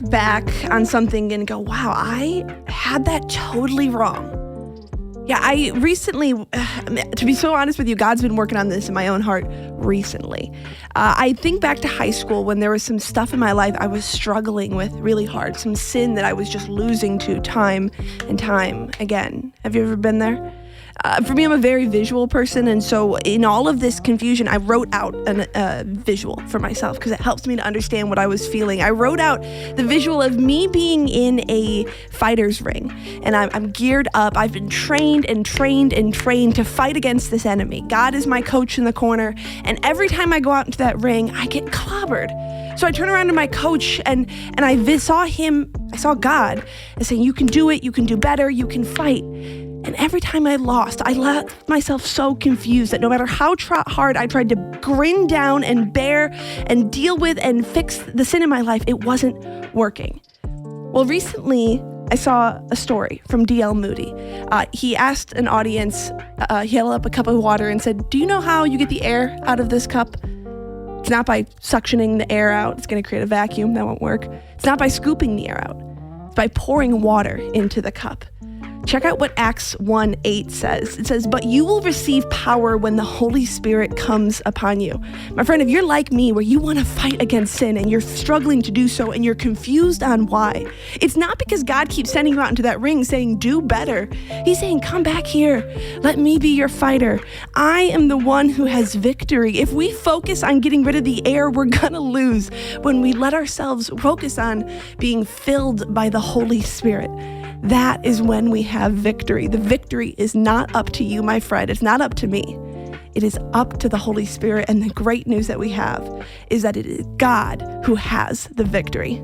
back on something and go, wow, I had that totally wrong. Yeah, I recently, to be so honest with you, God's been working on this in my own heart recently. I think back to high school when there was some stuff in my life I was struggling with really hard, some sin that I was just losing to time and time again. Have you ever been there? For me, I'm a very visual person, and so in all of this confusion, I wrote out a visual for myself because it helps me to understand what I was feeling. I wrote out the visual of me being in a fighter's ring, and I'm geared up. I've been trained to fight against this enemy. God is my coach in the corner, and every time I go out into that ring, I get clobbered. So I turn around to my coach, and I saw God, and saying, you can do it, you can do better, you can fight. And every time I lost, I left myself so confused that no matter how hard I tried to grin down and bear and deal with and fix the sin in my life, it wasn't working. Well, recently, I saw a story from D.L. Moody. He asked an audience, he held up a cup of water and said, do you know how you get the air out of this cup? It's not by suctioning the air out. It's going to create a vacuum. That won't work. It's not by scooping the air out. It's by pouring water into the cup. Check out what Acts 1:8 says. It says, but you will receive power when the Holy Spirit comes upon you. My friend, if you're like me, where you want to fight against sin and you're struggling to do so and you're confused on why, it's not because God keeps sending you out into that ring saying, do better. He's saying, come back here. Let me be your fighter. I am the one who has victory. If we focus on getting rid of the air, we're going to lose. When we let ourselves focus on being filled by the Holy Spirit, that is when we have victory. The victory is not up to you, my friend. It's not up to me. It is up to the Holy Spirit. And the great news that we have is that it is God who has the victory.